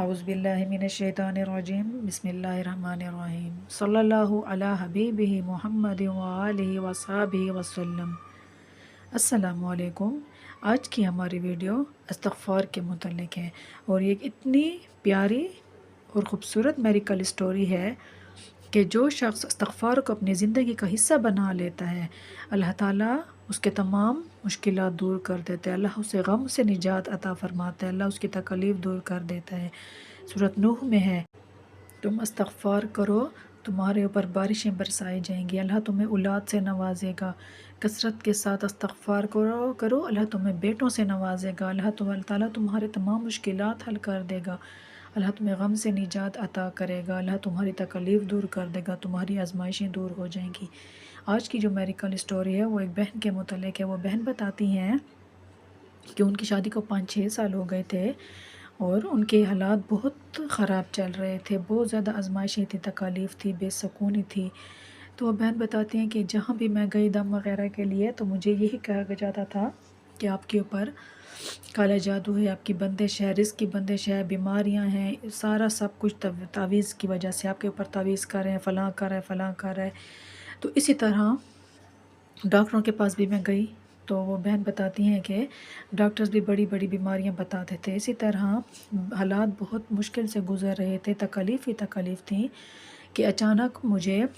अऊज़ु बिल्लाहि मिनश्शैतानिर्रजीम बिस्मिल्लाहिर्रहमानिर्रहीम सल्लल्लाहु अला हबीबिही मुहम्मदिन व आलिहि व अस्हाबिहि वसल्लम। अस्सलामु अलैकुम। आज की हमारी वीडियो इस्तग़फ़ार के मुतल्लिक़ है और ये इतनी प्यारी और ख़ूबसूरत मेडिकल स्टोरी है कि जो शख्स इस्तग़फ़ार को अपनी ज़िंदगी का हिस्सा बना लेता है, अल्लाह ताला उसके तमाम मुश्किलात दूर कर देता है। अल्लाह उसे गम से निजात अता फ़रमाता है, अल्लाह उसकी तकलीफ़ दूर कर देता है। सूरत नूह में है, तुम इस्तग़फ़ार करो तुम्हारे ऊपर बारिशें बरसाई जाएंगी, अल्लाह तुम्हें औलाद से नवाजेगा। कसरत के साथ इस्तग़फ़ार करो अल्लाह तुम्हें बेटों से नवाजेगा। अल्लाह ताला तुम्हारे तमाम मुश्किलात हल कर देगा। अल्लाह तुम्हें गम से निजात अता करेगा। अल्लाह तुम्हारी तकलीफ़ दूर कर देगा, तुम्हारी आजमाइशें दूर हो जाएंगी। आज की जो मेडिकल स्टोरी है वो एक बहन के मुतल्लिक़ है। वो बहन बताती हैं कि उनकी शादी को 5-6 साल हो गए थे और उनके हालात बहुत ख़राब चल रहे थे, बहुत ज़्यादा आजमाइशें थी, तकालीफ़ थी, बेसुकूनी थी। तो वो बहन बताती हैं कि जहाँ भी मैं गई दम वग़ैरह के लिए तो मुझे यही कहा जाता था कि आपके ऊपर काला जादू है, आपकी बंदिश है, रिज़्क़ की बंदिश है, बीमारियां हैं, सारा सब कुछ तावीज़ की वजह से आपके ऊपर तावीज़ कर रहे हैं, फ़लाँ कर रहा है, फ़लाँ कर रहा है। तो इसी तरह डॉक्टरों के पास भी मैं गई तो वो बहन बताती हैं कि डॉक्टर्स भी बड़ी बड़ी बीमारियां बताते थे। इसी तरह हालात बहुत मुश्किल से गुज़र रहे थे, तकलीफ़ ही तकलीफ़ थी कि अचानक मुझे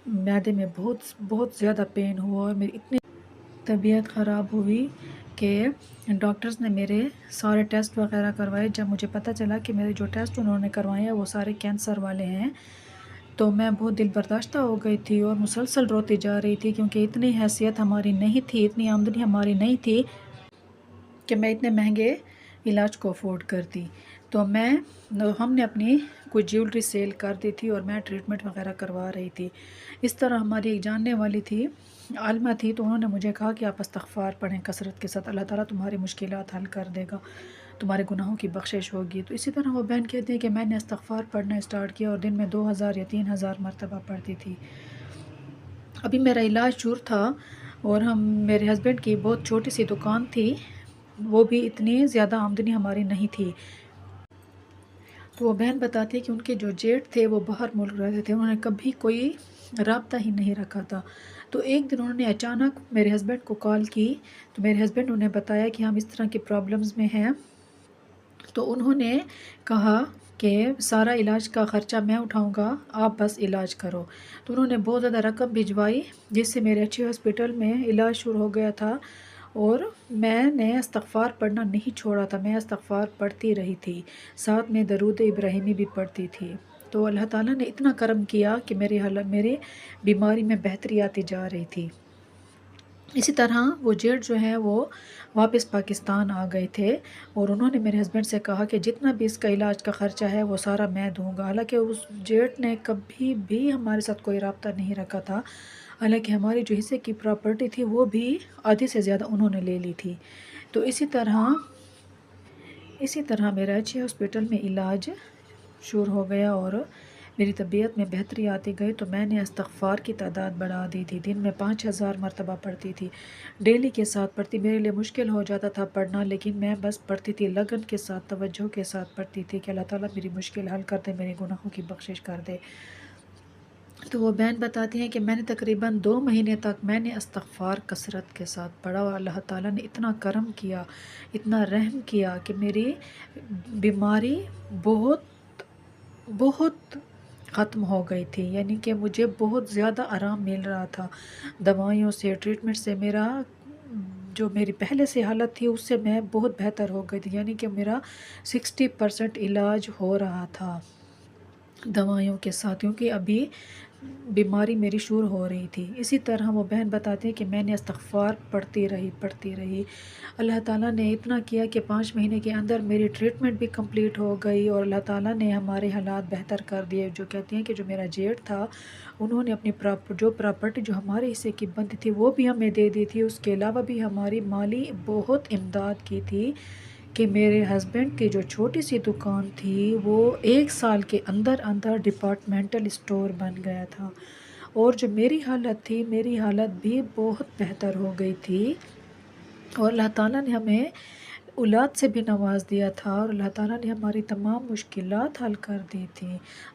मैदे में बहुत बहुत ज़्यादा पेन हुआ और मेरी इतनी तबीयत ख़राब हुई कि डॉक्टर्स ने मेरे सारे टेस्ट वग़ैरह करवाए। जब मुझे पता चला कि मेरे जो टेस्ट उन्होंने करवाए हैं वो सारे कैंसर वाले हैं, तो मैं बहुत दिल बर्दाश्ता हो गई थी और मुसलसल रोती जा रही थी, क्योंकि इतनी हैसियत हमारी नहीं थी, इतनी आमदनी हमारी नहीं थी कि मैं इतने महंगे इलाज को अफोर्ड करती। तो हमने अपनी कुछ ज्वेलरी सेल कर दी थी और मैं ट्रीटमेंट वगैरह करवा रही थी। इस तरह हमारी एक जानने वाली थी, आलिमा थी, तो उन्होंने मुझे कहा कि आप इस्तग़फ़ार पढ़ें कसरत के साथ, अल्लाह ताला तुम्हारी मुश्किलात हल कर देगा, तुम्हारे गुनाहों की बख्शिश होगी। तो इसी तरह वो बहन कहती है कि मैंने इस्तग़फ़ार पढ़ना स्टार्ट किया और दिन में 2000 या 3000 मरतबा पढ़ती थी। अभी मेरा इलाज शुरू था और मेरे हस्बैंड की बहुत छोटी सी दुकान थी, वो भी इतनी ज़्यादा आमदनी हमारी नहीं थी। तो वो बहन बताती है कि उनके जो जेठ थे वो बाहर मुल्क रहते थे, उन्होंने कभी कोई राब्ता ही नहीं रखा था। तो एक दिन उन्होंने अचानक मेरे हस्बैंड को कॉल की, तो मेरे हस्बैंड उन्हें बताया कि हम इस तरह की प्रॉब्लम्स में हैं। तो उन्होंने कहा कि सारा इलाज का ख़र्चा मैं उठाऊंगा, आप बस इलाज करो। तो उन्होंने बहुत ज़्यादा रकम भिजवाई, जिससे मेरे अच्छे हॉस्पिटल में इलाज शुरू हो गया था और मैंने इस्तग़फ़ार पढ़ना नहीं छोड़ा था, मैं इस्तग़फ़ार पढ़ती रही थी, साथ में दरूद इब्राहिमी भी पढ़ती थी। तो अल्लाह ताला ने इतना करम किया कि मेरी बीमारी में बेहतरी आती जा रही थी। इसी तरह वो जेठ जो है वो वापस पाकिस्तान आ गए थे और उन्होंने मेरे हस्बैंड से कहा कि जितना भी इसका इलाज का ख़र्चा है वो सारा मैं दूंगा। हालांकि उस जेठ ने कभी भी हमारे साथ कोई राब्ता नहीं रखा था, हालांकि हमारी जो हिस्से की प्रॉपर्टी थी वो भी आधी से ज़्यादा उन्होंने ले ली थी। तो इसी तरह मेरा अच्छे हॉस्पिटल में इलाज शुरू हो गया और मेरी तबीयत में बेहतरी आती गई। तो मैंने इस्तग़फ़ार की तादाद बढ़ा दी थी, दिन में 5000 मरतबा पढ़ती थी, डेली के साथ पढ़ती। मेरे लिए मुश्किल हो जाता था पढ़ना, लेकिन मैं बस पढ़ती थी, लगन के साथ, तवज्जो के साथ पढ़ती थी कि अल्लाह ताला मेरी मुश्किल हल कर दे, मेरे गुनाहों की बख्शिश कर दे। तो वो बहन बताती हैं कि मैंने तकरीबन 2 महीने तक मैंने इस्तग़फ़ार कसरत के साथ पढ़ा और अल्लाह ताला ने इतना करम किया, इतना रहम किया कि मेरी बीमारी बहुत बहुत ख़त्म हो गई थी। यानी कि मुझे बहुत ज़्यादा आराम मिल रहा था दवाइयों से, ट्रीटमेंट से। जो मेरी पहले से हालत थी उससे मैं बहुत बेहतर हो गई थी, यानी कि मेरा 60% इलाज हो रहा था दवाइयों के साथ, क्योंकि अभी बीमारी मेरी शुरू हो रही थी। इसी तरह वो बहन बताती है कि मैंने इस्तग़फ़ार पढ़ती रही। अल्लाह ताला ने इतना किया कि 5 महीने के अंदर मेरी ट्रीटमेंट भी कंप्लीट हो गई और अल्लाह ताला ने हमारे हालात बेहतर कर दिए। जो कहती हैं कि जो मेरा जेठ था उन्होंने अपनी प्रॉपर्टी जो हमारे हिस्से की बनती थी वो भी हमें दे दी थी। उसके अलावा भी हमारी माली बहुत इमदाद की थी कि मेरे हस्बैंड की जो छोटी सी दुकान थी वो 1 साल के अंदर अंदर डिपार्टमेंटल स्टोर बन गया था। और जो मेरी हालत थी, मेरी हालत भी बहुत बेहतर हो गई थी और अल्लाह ताला ने हमें اولاد سے بھی نواز دیا تھا، اور اللہ تعالیٰ نے ہماری تمام مشکلات حل کر دی تھی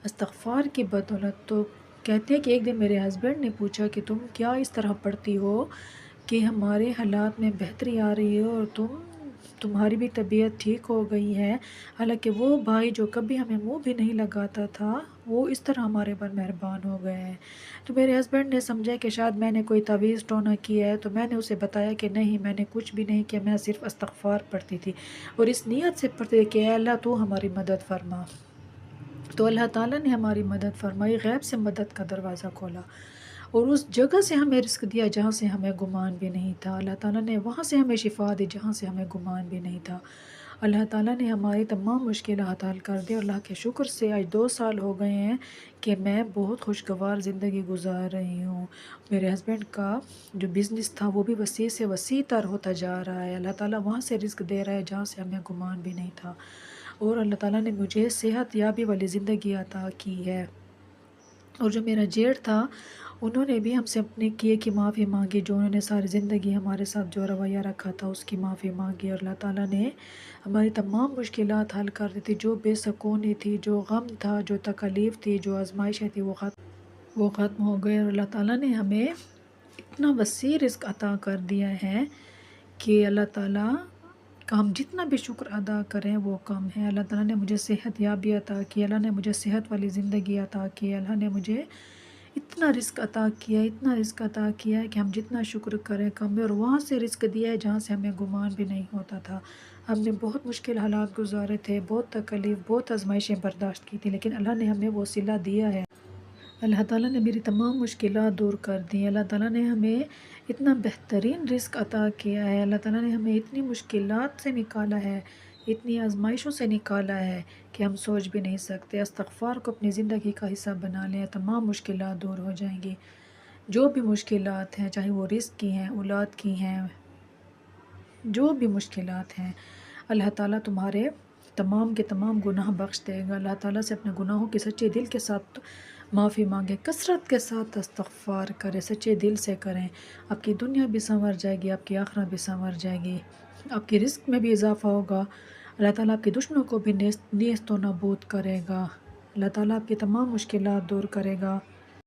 استغفار کی بدولت۔ تو کہتے ہیں کہ ایک دن میرے ہسبینڈ نے پوچھا کہ تم کیا اس طرح پڑھتی ہو کہ ہمارے حالات میں بہتری آ رہی ہے اور تمہاری بھی طبیعت ٹھیک ہو گئی ہے، حالانکہ وہ بھائی جو کبھی ہمیں منہ بھی نہیں لگاتا تھا وہ اس طرح ہمارے پر مہربان ہو گئے ہیں۔ تو میرے ہسبینڈ نے سمجھا کہ شاید میں نے کوئی تعویذ ٹونا کیا ہے، تو میں نے اسے بتایا کہ نہیں، میں نے کچھ بھی نہیں کیا، میں صرف استغفار پڑھتی تھی اور اس نیت سے پڑھتی تھی کہ اے اللہ تو ہماری مدد فرما۔ تو اللہ تعالیٰ نے ہماری مدد فرمائی، غیب سے مدد کا دروازہ کھولا اور اس جگہ سے ہمیں رزق دیا جہاں سے ہمیں گمان بھی نہیں تھا۔ اللہ تعالیٰ نے وہاں سے ہمیں شفا دی جہاں سے ہمیں گمان بھی نہیں تھا۔ اللہ تعالیٰ نے ہماری تمام مشکلات حل کر دی، اور اللہ کے شکر سے آج 2 سال ہو گئے ہیں کہ میں بہت خوشگوار زندگی گزار رہی ہوں۔ میرے ہسبینڈ کا جو بزنس تھا وہ بھی وسیع سے وسیع تر ہوتا جا رہا ہے۔ اللہ تعالیٰ وہاں سے رزق دے رہا ہے جہاں سے ہمیں گمان بھی نہیں تھا، اور اللہ تعالیٰ نے مجھے صحت یابی والی زندگی عطا کی ہے۔ اور جو میرا جیٹھ تھا انہوں نے بھی ہم سے اپنے کیے کی معافی مانگی، جو انہوں نے ساری زندگی ہمارے ساتھ جو رویہ رکھا تھا اس کی معافی مانگی، اور اللہ تعالیٰ نے ہماری تمام مشکلات حل کر دی تھی۔ جو بے سکونی تھی، جو غم تھا، جو تکلیف تھی، جو آزمائشیں تھی، وہ ختم ہو گئے، اور اللہ تعالیٰ نے ہمیں اتنا وسیع رزق عطا کر دیا ہے کہ اللہ تعالیٰ کا ہم جتنا بھی شکر ادا کریں وہ کم ہے۔ اللہ تعالیٰ نے مجھے صحت یابی عطا کی، اللہ نے مجھے صحت والی زندگی عطا کی، اللہ نے مجھے اتنا رزق عطا کیا، اتنا رزق عطا کیا ہے کہ ہم جتنا شکر کریں کم ہے، اور وہاں سے رزق دیا ہے جہاں سے ہمیں گمان بھی نہیں ہوتا تھا۔ ہم نے بہت مشکل حالات گزارے تھے، بہت تکلیف، بہت آزمائشیں برداشت کی تھی، لیکن اللہ نے ہمیں وہ صلہ دیا ہے۔ اللہ تعالیٰ نے میری تمام مشکلات دور کر دی، اللہ تعالیٰ نے ہمیں اتنا بہترین رزق عطا کیا ہے، اللہ تعالیٰ نے ہمیں اتنی مشکلات سے نکالا ہے، اتنی آزمائشوں سے نکالا ہے کہ ہم سوچ بھی نہیں سکتے۔ استغفار کو اپنی زندگی کا حصہ بنا لیں، تمام مشکلات دور ہو جائیں گی۔ جو بھی مشکلات ہیں، چاہے وہ رزق کی ہیں، اولاد کی ہیں، جو بھی مشکلات ہیں، اللہ تعالیٰ تمہارے تمام کے تمام گناہ بخش دے گا۔ اللہ تعالیٰ سے اپنے گناہوں کی سچے دل کے ساتھ معافی مانگے، کثرت کے ساتھ استغفار کرے، سچے دل سے کریں، آپ کی دنیا بھی سنور جائے گی، آپ کی آخرت بھی سنور جائے گی، آپ کی رزق میں بھی اضافہ ہوگا، اللہ تعالیٰ آپ کے دشمنوں کو بھی نیست و نابود کرے گا، اللہ تعالیٰ آپ کی تمام مشکلات دور کرے گا۔